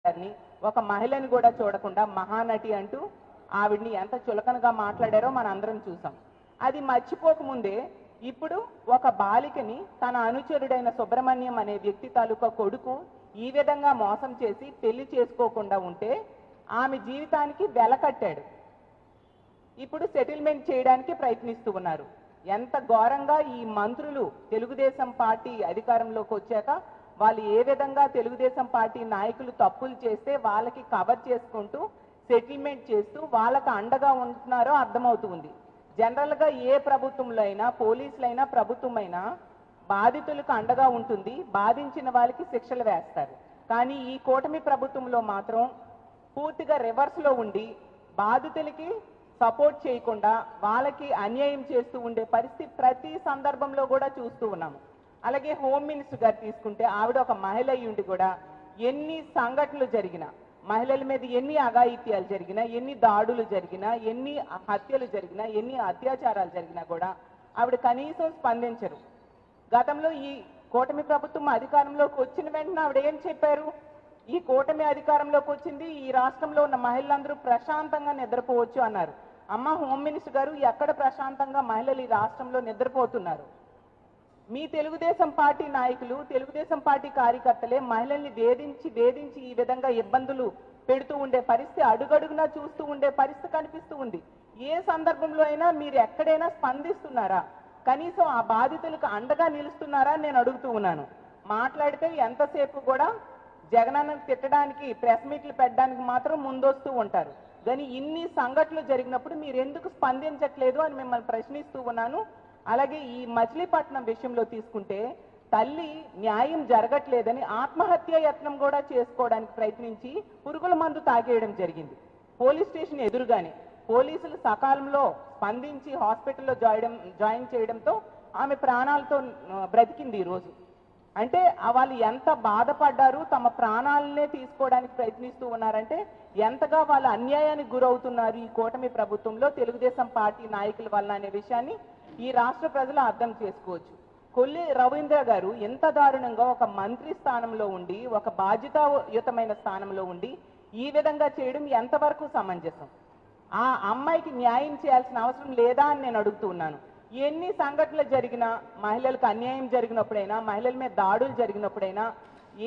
గారిని, ఒక మహిళని కూడా చూడకుండా మహానటి అంటూ ఆవిడ్ని ఎంత చులకనగా మాట్లాడారో మనం అందరం చూసాం. అది మర్చిపోకముందే ఇప్పుడు ఒక బాలికని తన అనుచరుడైన సుబ్రహ్మణ్యం అనే వ్యక్తి తాలూకా కొడుకు ఈ విధంగా మోసం చేసి పెళ్లి చేసుకోకుండా ఉంటే ఆమె జీవితానికి వెల కట్టాడు. ఇప్పుడు సెటిల్మెంట్ చేయడానికి ప్రయత్నిస్తూ ఉన్నారు. ఎంత ఘోరంగా ఈ మంత్రులు తెలుగుదేశం పార్టీ అధికారంలోకి వచ్చాక వాళ్ళు ఏ విధంగా తెలుగుదేశం పార్టీ నాయకులు తప్పులు చేస్తే వాళ్ళకి కవర్ చేసుకుంటూ సెటిల్మెంట్ చేస్తూ వాళ్ళకి అండగా ఉంటున్నారో అర్థమవుతుంది. జనరల్గా ఏ ప్రభుత్వంలో అయినా, పోలీసులైనా, ప్రభుత్వమైనా బాధితులకు అండగా ఉంటుంది, బాధించిన వాళ్ళకి శిక్షలు వేస్తారు. కానీ ఈ కూటమి ప్రభుత్వంలో మాత్రం పూర్తిగా రివర్స్లో ఉండి బాధితులకి సపోర్ట్ చేయకుండా వాళ్ళకి అన్యాయం చేస్తూ ఉండే పరిస్థితి ప్రతి సందర్భంలో కూడా చూస్తూ ఉన్నాము. అలాగే హోమ్ మినిస్టర్ గారు తీసుకుంటే ఆవిడ ఒక మహిళ అయ్యుండి కూడా ఎన్ని సంఘటనలు జరిగినా, మహిళల మీద ఎన్ని అఘాయిత్యాలు జరిగినా, ఎన్ని దాడులు జరిగినా, ఎన్ని హత్యలు జరిగినా, ఎన్ని అత్యాచారాలు జరిగినా కూడా ఆవిడ కనీసం స్పందించరు. గతంలో ఈ కూటమి ప్రభుత్వం అధికారంలోకి వచ్చిన వెంటనే ఆవిడ ఏం చెప్పారు? ఈ కూటమి అధికారంలోకి వచ్చింది, ఈ రాష్ట్రంలో ఉన్న మహిళలందరూ ప్రశాంతంగా నిద్రపోవచ్చు అన్నారు. అమ్మ హోమ్ మినిస్టర్ గారు, ఎక్కడ ప్రశాంతంగా మహిళలు ఈ రాష్ట్రంలో నిద్రపోతున్నారు? మీ తెలుగుదేశం పార్టీ నాయకులు, తెలుగుదేశం పార్టీ కార్యకర్తలే మహిళల్ని వేధించి ఈ విధంగా ఇబ్బందులు పెడుతూ ఉండే పరిస్థితి అడుగడుగునా చూస్తూ ఉండే పరిస్థితి కనిపిస్తూ ఉంది. ఏ సందర్భంలో అయినా మీరు ఎక్కడైనా స్పందిస్తున్నారా? కనీసం ఆ బాధితులకు అండగా నిలుస్తున్నారా నేను అడుగుతూ ఉన్నాను. మాట్లాడితే ఎంతసేపు కూడా జగనన్న తిట్టడానికి, ప్రెస్ మీట్లు పెట్టడానికి మాత్రం ముందొస్తూ ఉంటారు. కానీ ఇన్ని సంఘటనలు జరిగినప్పుడు మీరు ఎందుకు స్పందించట్లేదు అని మిమ్మల్ని ప్రశ్నిస్తూ ఉన్నాను. అలాగే ఈ మచిలీపట్నం విషయంలో తీసుకుంటే తల్లి న్యాయం జరగట్లేదని ఆత్మహత్య యత్నం కూడా చేసుకోవడానికి ప్రయత్నించి పురుగుల మందు తాగేయడం జరిగింది. పోలీస్ స్టేషన్ ఎదురుగానే పోలీసులు సకాలంలో స్పందించి హాస్పిటల్లో జాయిన్ చేయడంతో ఆమె ప్రాణాలతో బ్రతికింది ఈరోజు. అంటే వాళ్ళు ఎంత బాధపడ్డారు, తమ ప్రాణాలనే తీసుకోవడానికి ప్రయత్నిస్తూ ఉన్నారంటే ఎంతగా వాళ్ళు అన్యాయానికి గురవుతున్నారు ఈ కూటమి ప్రభుత్వంలో తెలుగుదేశం పార్టీ నాయకుల వల్ల అనే విషయాన్ని ఈ రాష్ట్ర ప్రజలు అర్థం చేసుకోవచ్చు. కొల్లి రవీంద్ర గారు ఎంత దారుణంగా ఒక మంత్రి స్థానంలో ఉండి, ఒక బాధ్యతాయుతమైన స్థానంలో ఉండి ఈ విధంగా చేయడం ఎంతవరకు సమంజసం? ఆ అమ్మాయికి న్యాయం చేయాల్సిన అవసరం లేదా అని నేను అడుగుతూ ఉన్నాను. ఎన్ని సంఘటనలు జరిగినా, మహిళలకు అన్యాయం జరిగినప్పుడైనా, మహిళల మీద దాడులు జరిగినప్పుడైనా,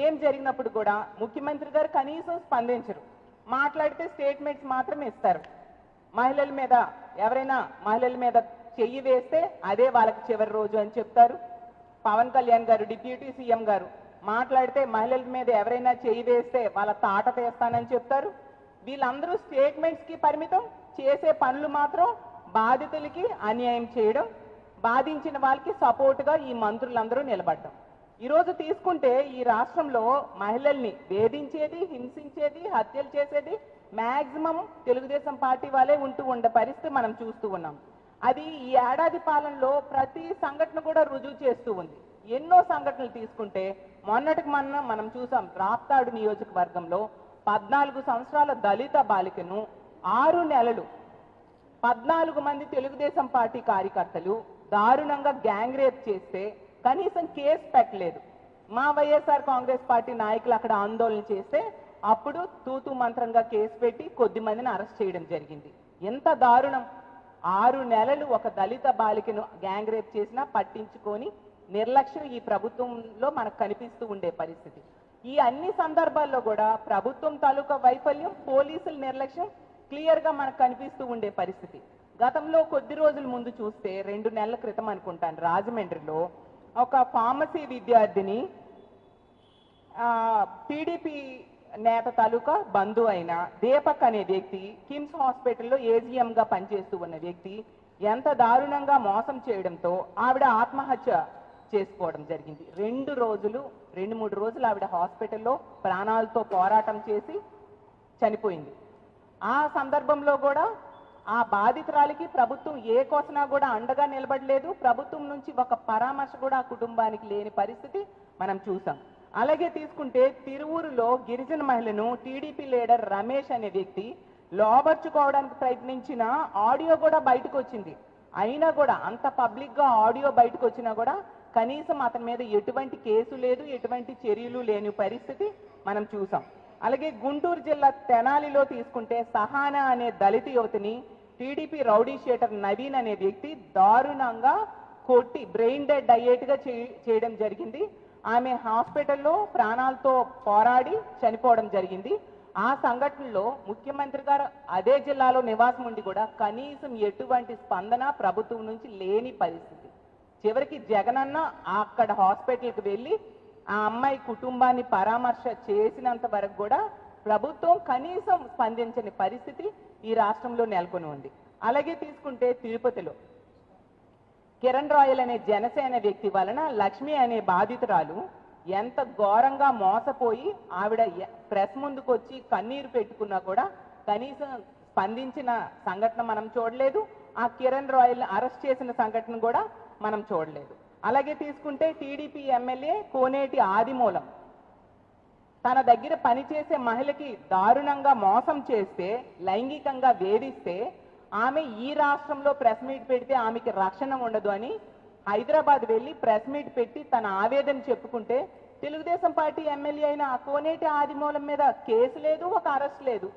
ఏం జరిగినప్పుడు కూడా ముఖ్యమంత్రి గారు కనీసం స్పందించరు. మాట్లాడితే స్టేట్మెంట్స్ మాత్రమే ఇస్తారు. మహిళల మీద ఎవరైనా మహిళల మీద చెయ్యి వేస్తే అదే వాళ్ళకి చివరి రోజు అని చెప్తారు. పవన్ కళ్యాణ్ గారు, డిప్యూటీ సీఎం గారు మాట్లాడితే మహిళల మీద ఎవరైనా చెయ్యి వేస్తే వాళ్ళ తాట తీస్తానని చెప్తారు. వీళ్ళందరూ స్టేట్మెంట్స్కి పరిమితం, చేసే పనులు మాత్రం బాధితులకి అన్యాయం చేయడం, బాధించిన వాళ్ళకి సపోర్టుగా ఈ మంత్రులందరూ నిలబడ్డం. ఈరోజు తీసుకుంటే ఈ రాష్ట్రంలో మహిళల్ని వేధించేది, హింసించేది, హత్యలు చేసేది మ్యాక్సిమం తెలుగుదేశం పార్టీ వాళ్ళే ఉండే పరిస్థితి మనం చూస్తూ ఉన్నాం. అది ఈ ఏడాది పాలనలో ప్రతి సంఘటన కూడా రుజువు చేస్తూ ఉంది. ఎన్నో సంఘటనలు తీసుకుంటే మొన్నటికి మనం చూసాం. రాప్తాడు నియోజకవర్గంలో 14 సంవత్సరాల దళిత బాలికను 6 నెలలు 14 మంది తెలుగుదేశం పార్టీ కార్యకర్తలు దారుణంగా గ్యాంగ్ రేప్ చేస్తే కనీసం కేసు పెట్టలేదు. మా వైఎస్ఆర్ కాంగ్రెస్ పార్టీ నాయకులు అక్కడ ఆందోళన చేస్తే అప్పుడు తూతూ మంత్రంగా కేసు పెట్టి కొద్ది మందిని అరెస్ట్ చేయడం జరిగింది. ఎంత దారుణం! 6 నెలలు ఒక దళిత బాలికను గ్యాంగ్ రేప్ చేసినా పట్టించుకొని నిర్లక్ష్యం ఈ ప్రభుత్వంలో మనకు కనిపిస్తూ ఉండే పరిస్థితి. ఈ అన్ని సందర్భాల్లో కూడా ప్రభుత్వం తాలూకా వైఫల్యం, పోలీసుల నిర్లక్ష్యం క్లియర్గా మనకు కనిపిస్తూ ఉండే పరిస్థితి. గతంలో కొద్ది రోజుల ముందు చూస్తే 2 నెలల క్రితం అనుకుంటాను, రాజమండ్రిలో ఒక ఫార్మసీ విద్యార్థిని టీడీపీ నేత తాలూకా బంధువు అయిన దీపక్ అనే వ్యక్తి, కిమ్స్ హాస్పిటల్లో ఏజీఎంగా పనిచేస్తూ ఉన్న వ్యక్తి ఎంత దారుణంగా మోసం చేయడంతో ఆవిడ ఆత్మహత్య చేసుకోవడం జరిగింది. 2-3 రోజులు ఆవిడ హాస్పిటల్లో ప్రాణాలతో పోరాటం చేసి చనిపోయింది. ఆ సందర్భంలో కూడా ఆ బాధితురాలికి ప్రభుత్వం ఏ కోసనా కూడా అండగా నిలబడలేదు. ప్రభుత్వం నుంచి ఒక పరామర్శ కూడా ఆ కుటుంబానికి లేని పరిస్థితి మనం చూసాం. అలాగే తీసుకుంటే తిరువూరులో గిరిజన మహిళను టీడీపీ లీడర్ రమేష్ అనే వ్యక్తి లోబర్చుకోవడానికి ప్రయత్నించిన ఆడియో కూడా బయటకు వచ్చింది. అయినా కూడా అంత పబ్లిక్గా ఆడియో బయటకు వచ్చినా కూడా కనీసం అతని మీద ఎటువంటి కేసు లేదు, ఎటువంటి చర్యలు లేని పరిస్థితి మనం చూసాం. అలాగే గుంటూరు జిల్లా తెనాలిలో తీసుకుంటే సహానా అనే దళిత యువతిని టీడీపీ రౌడీ షీటర్ నవీన్ అనే వ్యక్తి దారుణంగా కొట్టి బ్రెయిన్ డెడ్ అయ్యేట్టుగా చేయడం జరిగింది. ఆమె హాస్పిటల్లో ప్రాణాలతో పోరాడి చనిపోవడం జరిగింది. ఆ సంఘటనలో ముఖ్యమంత్రి గారు అదే జిల్లాలో నివాసం ఉండి కూడా కనీసం ఎటువంటి స్పందన ప్రభుత్వం నుంచి లేని పరిస్థితి. చివరికి జగనన్న అక్కడ హాస్పిటల్కి వెళ్ళి ఆ అమ్మాయి కుటుంబాన్ని పరామర్శ చేసినంత వరకు కూడా ప్రభుత్వం కనీసం స్పందించని పరిస్థితి ఈ రాష్ట్రంలో నెలకొని ఉంది. అలాగే తీసుకుంటే తిరుపతిలో కిరణ్ రాయల్ అనే జనసేన వ్యక్తి వలన లక్ష్మి అనే బాధితురాలు ఎంత ఘోరంగా మోసపోయి ఆవిడ ప్రెస్ ముందుకు వచ్చి కన్నీరు పెట్టుకున్నా కూడా కనీసం స్పందించిన సంఘటన మనం చూడలేదు. ఆ కిరణ్ రాయల్ అరెస్ట్ చేసిన సంఘటన కూడా మనం చూడలేదు. అలాగే తీసుకుంటే టీడీపీ ఎమ్మెల్యే కోనేటి ఆదిమూలం తన దగ్గర పనిచేసే మహిళకి దారుణంగా మోసం చేస్తే, లైంగికంగా వేధిస్తే ఆమె ఈ రాష్ట్రంలో ప్రెస్ మీట్ పెడితే ఆమెకి రక్షణ ఉండదు అని హైదరాబాద్ వెళ్ళి ప్రెస్ మీట్ పెట్టి తన ఆవేదన చెప్పుకుంటే తెలుగుదేశం పార్టీ ఎమ్మెల్యే అయిన ఆ కోనేటి ఆదిమూలం మీద కేసు లేదు, ఒక అరెస్ట్ లేదు.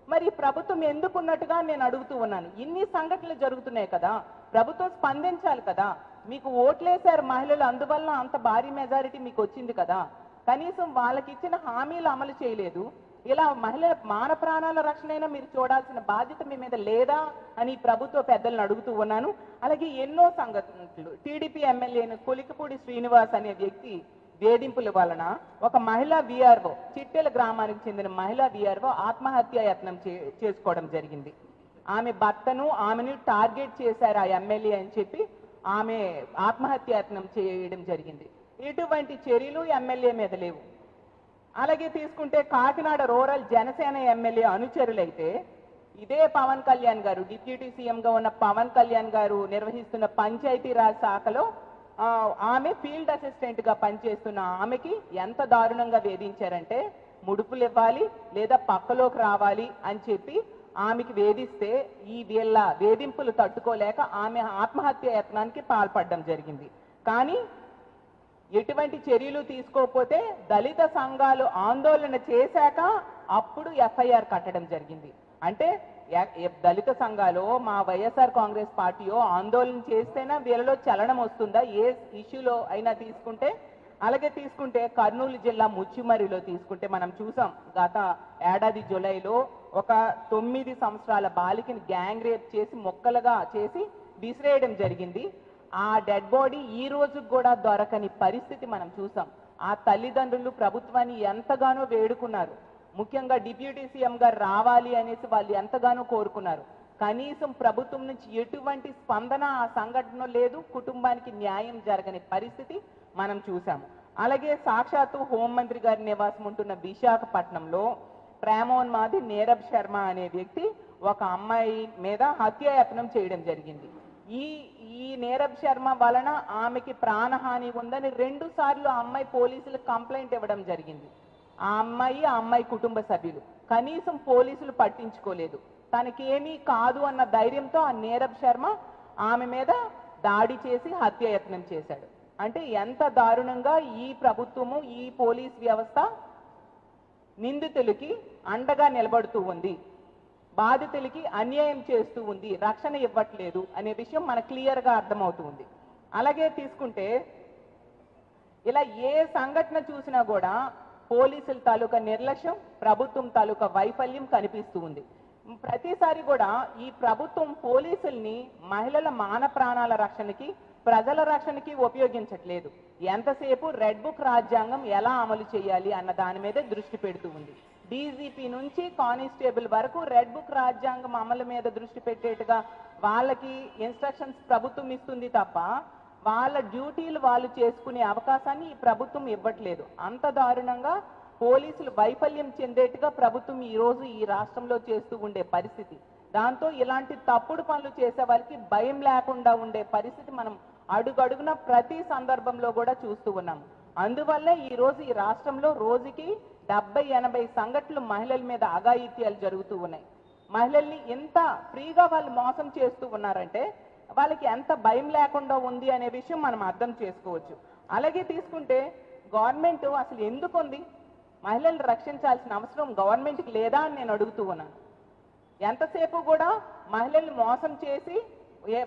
మరి ప్రభుత్వం ఎందుకున్నట్టుగా నేను అడుగుతూ ఉన్నాను. ఇన్ని సంఘటనలు జరుగుతున్నాయి కదా, ప్రభుత్వం స్పందించాలి కదా. మీకు ఓట్లేశారు మహిళలు, అందువల్ల అంత భారీ మెజారిటీ మీకు వచ్చింది కదా. కనీసం వాళ్ళకి ఇచ్చిన హామీలు అమలు చేయలేదు. ఇలా మహిళల మాన ప్రాణాల రక్షణైనా మీరు చూడాల్సిన బాధ్యత మీ మీద లేదా అని ప్రభుత్వ పెద్దలను అడుగుతూ ఉన్నాను. అలాగే ఎన్నో సంఘటనలు టీడీపీ ఎమ్మెల్యేను కొలికపూడి శ్రీనివాస్ అనే వ్యక్తి వేధింపుల వలన ఒక మహిళా విఆర్ఓ, చిట్టెల గ్రామానికి చెందిన మహిళా విఆర్ఓ ఆత్మహత్య యత్నం చేసుకోవడం జరిగింది. ఆమె భర్తను ఆమెను టార్గెట్ చేశారు ఆ ఎమ్మెల్యే అని చెప్పి ఆమె ఆత్మహత్య యత్నం చేయడం జరిగింది. ఇటువంటి చర్యలు ఎమ్మెల్యే మీద లేవు. అలాగే తీసుకుంటే కాకినాడ రూరల్ జనసేన ఎమ్మెల్యే అనుచరులైతే ఇదే పవన్ కళ్యాణ్ గారు, డిప్యూటీ సీఎంగా ఉన్న పవన్ కళ్యాణ్ గారు నిర్వహిస్తున్న పంచాయతీరాజ్ శాఖలో ఆమె ఫీల్డ్ అసిస్టెంట్ గా పనిచేస్తున్న ఆమెకి ఎంత దారుణంగా వేధించారంటే ముడుపులు ఇవ్వాలి లేదా పక్కలోకి రావాలి అని చెప్పి ఆమెకి వేధిస్తే ఈ వీళ్ళ వేధింపులు తట్టుకోలేక ఆమె ఆత్మహత్య యత్నానికి పాల్పడడం జరిగింది. కానీ ఎటువంటి చర్యలు తీసుకోకపోతే దళిత సంఘాలు ఆందోళన చేశాక అప్పుడు ఎఫ్ఐఆర్ కట్టడం జరిగింది. అంటే దళిత సంఘాలు మా వైఎస్ఆర్ కాంగ్రెస్ పార్టీయో ఆందోళన చేస్తేనే వీళ్ళలో చలనం వస్తుందా ఏ ఇష్యూలో అయినా తీసుకుంటే. అలాగే తీసుకుంటే కర్నూలు జిల్లా ముచ్చిమరిలో తీసుకుంటే మనం చూసాం గత ఏడాది జూలైలో ఒక 9 సంవత్సరాల బాలికని గ్యాంగ్ రేప్ చేసి మొక్కలుగా చేసి విసిరేయడం జరిగింది. ఆ డెడ్ బాడీ ఈ రోజు కూడా దొరకని పరిస్థితి మనం చూసాం. ఆ తల్లిదండ్రులు ప్రభుత్వాన్ని ఎంతగానో వేడుకున్నారు. ముఖ్యంగా డిప్యూటీ సీఎం గారు రావాలి అనేసి వాళ్ళు ఎంతగానో కోరుకున్నారు. కనీసం ప్రభుత్వం నుంచి ఎటువంటి స్పందన ఆ సంఘటన లేదు, కుటుంబానికి న్యాయం జరగని పరిస్థితి మనం చూసాము. అలాగే సాక్షాత్తు హోంమంత్రి గారి నివాసం ఉంటున్న విశాఖపట్నంలో ప్రేమోన్మాది నీరబ్ శర్మ అనే వ్యక్తి ఒక అమ్మాయి మీద హత్యాయత్నం చేయడం జరిగింది. ఈ నీరబ్ శర్మ వలన ఆమెకి ప్రాణహాని ఉందని 2 సార్లు ఆ అమ్మాయి పోలీసులకు కంప్లైంట్ ఇవ్వడం జరిగింది. ఆ అమ్మాయి కుటుంబ సభ్యులు కనీసం పోలీసులు పట్టించుకోలేదు. తనకేమీ కాదు అన్న ధైర్యంతో ఆ నీరబ్ శర్మ ఆమె మీద దాడి చేసి హత్యాయత్నం చేశాడు. అంటే ఎంత దారుణంగా ఈ ప్రభుత్వము ఈ పోలీస్ వ్యవస్థ నిందితులకి అండగా నిలబడుతూ ఉంది, బాధితులకి అన్యాయం చేస్తూ ఉంది, రక్షణ ఇవ్వట్లేదు అనే విషయం మనకు క్లియర్గా అర్థమవుతుంది. అలాగే తీసుకుంటే ఇలా ఏ సంఘటన చూసినా కూడా పోలీసుల తాలూకా నిర్లక్ష్యం, ప్రభుత్వం తాలూకా వైఫల్యం కనిపిస్తూ ఉంది. ప్రతిసారి కూడా ఈ ప్రభుత్వం పోలీసుల్ని మహిళల మాన ప్రాణాల రక్షణకి, ప్రజల రక్షణకి ఉపయోగించట్లేదు. ఎంతసేపు రెడ్ బుక్ రాజ్యాంగం ఎలా అమలు చేయాలి అన్న దాని మీద దృష్టి పెడుతూ ఉంది. డీజీపీ నుంచి కానిస్టేబుల్ వరకు రెడ్ బుక్ రాజ్యాంగం అమలు మీద దృష్టి పెట్టేట్టుగా వాళ్ళకి ఇన్స్ట్రక్షన్స్ ప్రభుత్వం ఇస్తుంది తప్ప వాళ్ళ డ్యూటీలు వాళ్ళు చేసుకునే అవకాశాన్ని ఈ ప్రభుత్వం ఇవ్వట్లేదు. అంత దారుణంగా పోలీసులు వైఫల్యం చెందేట్టుగా ప్రభుత్వం ఈ రోజు ఈ రాష్ట్రంలో చేస్తూ ఉండే పరిస్థితి. దాంతో ఇలాంటి తప్పుడు పనులు చేసే వాళ్ళకి భయం లేకుండా ఉండే పరిస్థితి మనం అడుగడుగున ప్రతి సందర్భంలో కూడా చూస్తూ ఉన్నాం. అందువల్ల ఈ రోజు ఈ రాష్ట్రంలో రోజుకి 70-80 సంఘటనలు మహిళల మీద అఘాయిత్యాలు జరుగుతూ ఉన్నాయి. మహిళల్ని ఎంత ఫ్రీగా వాళ్ళు మోసం చేస్తూ ఉన్నారంటే వాళ్ళకి ఎంత భయం లేకుండా ఉంది అనే విషయం మనం అర్థం చేసుకోవచ్చు. అలాగే తీసుకుంటే గవర్నమెంట్ అసలు ఎందుకు ఉంది, మహిళలను రక్షించాల్సిన అవసరం గవర్నమెంట్కి లేదా అని నేను అడుగుతూ ఉన్నాను. ఎంతసేపు కూడా మహిళల్ని మోసం చేసి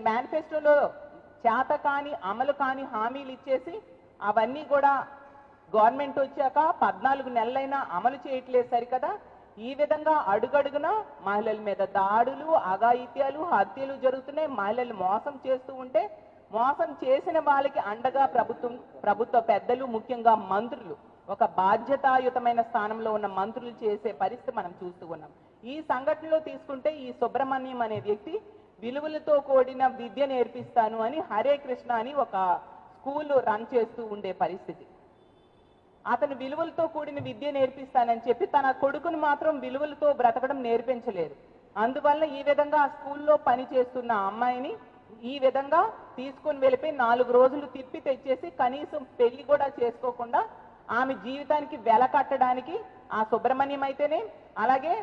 మేనిఫెస్టోలో చేత కాని అమలు కాని హామీలు ఇచ్చేసి అవన్నీ కూడా గవర్నమెంట్ వచ్చాక 14 నెలలైనా అమలు చేయట్లేదు సరికదా. ఈ విధంగా అడుగడుగున మహిళల మీద దాడులు, అఘాయిత్యాలు, హత్యలు జరుగుతున్నాయి. మహిళలు మోసం చేస్తూ ఉంటే మోసం చేసిన వాళ్ళకి అండగా ప్రభుత్వ పెద్దలు, ముఖ్యంగా మంత్రులు, ఒక బాధ్యతాయుతమైన స్థానంలో ఉన్న మంత్రులు చేసే పరిస్థితి మనం చూస్తూ ఉన్నాం. ఈ సంఘటనలో తీసుకుంటే ఈ సుబ్రహ్మణ్యం అనే వ్యక్తి విలువలతో కూడిన విద్య నేర్పిస్తాను అని హరే కృష్ణ అని ఒక స్కూల్ రన్ చేస్తూ ఉండే పరిస్థితి. అతను విలువలతో కూడిన విద్య నేర్పిస్తానని చెప్పి తన కొడుకును మాత్రం విలువలతో బ్రతకడం నేర్పించలేదు. అందువల్ల ఈ విధంగా ఆ స్కూల్లో పని చేస్తున్న అమ్మాయిని ఈ విధంగా తీసుకొని వెళ్ళిపోయి 4 రోజులు తిప్పి తెచ్చేసి కనీసం పెళ్లి కూడా చేసుకోకుండా ఆమె జీవితానికి వెల కట్టడానికి ఆ సుబ్రహ్మణ్యం అయితేనే, అలాగే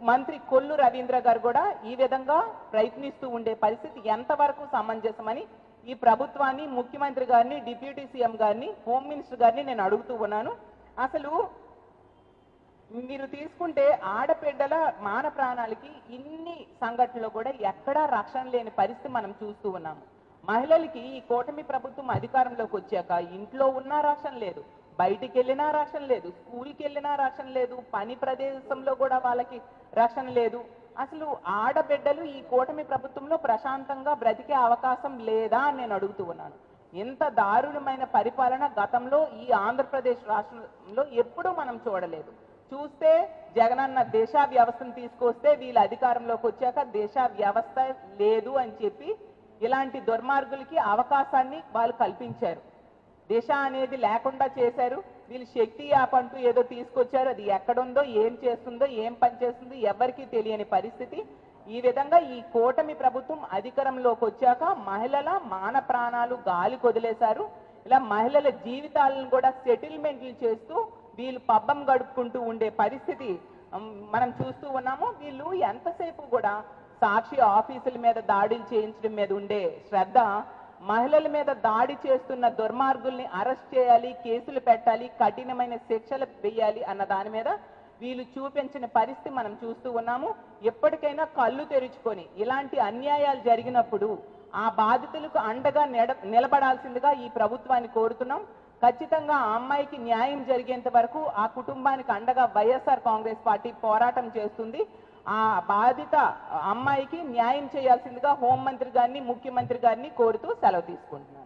మంత్రి కొల్లు రవీంద్ర గారు కూడా ఈ విధంగా ప్రయత్నిస్తూ ఉండే పరిస్థితి ఎంతవరకు సమంజసమని ఈ ప్రభుత్వాన్ని, ముఖ్యమంత్రి గారిని, డిప్యూటీ సీఎం గారిని, హోమ్ మినిస్టర్ గారిని నేను అడుగుతూ ఉన్నాను. అసలు మీరు తీసుకుంటే ఆడబిడ్డల మాన ప్రాణాలకి ఇన్ని సంఘటనలు కూడా ఎక్కడా రక్షణ లేని పరిస్థితి మనం చూస్తూ ఉన్నాము. మహిళలకి ఈ కూటమి ప్రభుత్వం అధికారంలోకి వచ్చాక ఇంట్లో ఉన్నా రక్షణ లేదు, బయటికి వెళ్ళినా రక్షణ లేదు, స్కూల్కి వెళ్ళినా రక్షణ లేదు, పని ప్రదేశంలో కూడా వాళ్ళకి రక్షణ లేదు. అసలు ఆడబిడ్డలు ఈ కూటమి ప్రభుత్వంలో ప్రశాంతంగా బ్రతికే అవకాశం లేదా అని నేను అడుగుతూ ఉన్నాను. ఇంత దారుణమైన పరిపాలన గతంలో ఈ ఆంధ్రప్రదేశ్ రాష్ట్రంలో ఎప్పుడూ మనం చూడలేదు. చూస్తే జగనన్న దేశ వ్యవస్థను తీసుకొస్తే వీళ్ళ అధికారంలోకి వచ్చాక దేశ వ్యవస్థ లేదు అని చెప్పి ఇలాంటి దుర్మార్గులకి అవకాశాన్ని వాళ్ళు కల్పించారు. దిశ అనేది లేకుండా చేశారు. వీళ్ళు శక్తి యాప్ అంటూ ఏదో తీసుకొచ్చారు. అది ఎక్కడుందో, ఏం చేస్తుందో, ఏం పని చేస్తుందో ఎవరికీ తెలియని పరిస్థితి. ఈ విధంగా ఈ కూటమి ప్రభుత్వం అధికారంలోకి వచ్చాక మహిళల మాన ప్రాణాలు గాలి కొదిలేశారు. ఇలా మహిళల జీవితాలను కూడా సెటిల్మెంట్లు చేస్తూ వీళ్ళు పబ్బం గడుపుకుంటూ ఉండే పరిస్థితి మనం చూస్తూ ఉన్నాము. వీళ్ళు ఎంతసేపు కూడా సాక్షి ఆఫీసుల మీద దాడులు చేయించడం మీద ఉండే శ్రద్ధ మహిళల మీద దాడి చేస్తున్న దుర్మార్గుల్ని అరెస్ట్ చేయాలి, కేసులు పెట్టాలి, కఠినమైన శిక్షలు వేయాలి అన్న దాని మీద వీళ్ళు చూపించిన పరిస్థితి మనం చూస్తూ ఉన్నాము. ఎప్పటికైనా కళ్ళు తెరుచుకొని ఇలాంటి అన్యాయాలు జరిగినప్పుడు ఆ బాధితులకు అండగా నిలబడాల్సిందిగా ఈ ప్రభుత్వాన్ని కోరుతున్నాం. ఖచ్చితంగా ఆ అమ్మాయికి న్యాయం జరిగేంత వరకు ఆ కుటుంబానికి అండగా వైఎస్ఆర్ కాంగ్రెస్ పార్టీ పోరాటం చేస్తుంది. ఆ బాధిత అమ్మాయికి న్యాయం చేయాల్సిందిగా హోంమంత్రి గారిని, ముఖ్యమంత్రి గారిని కోరుతూ సెలవు తీసుకుంటున్నాను.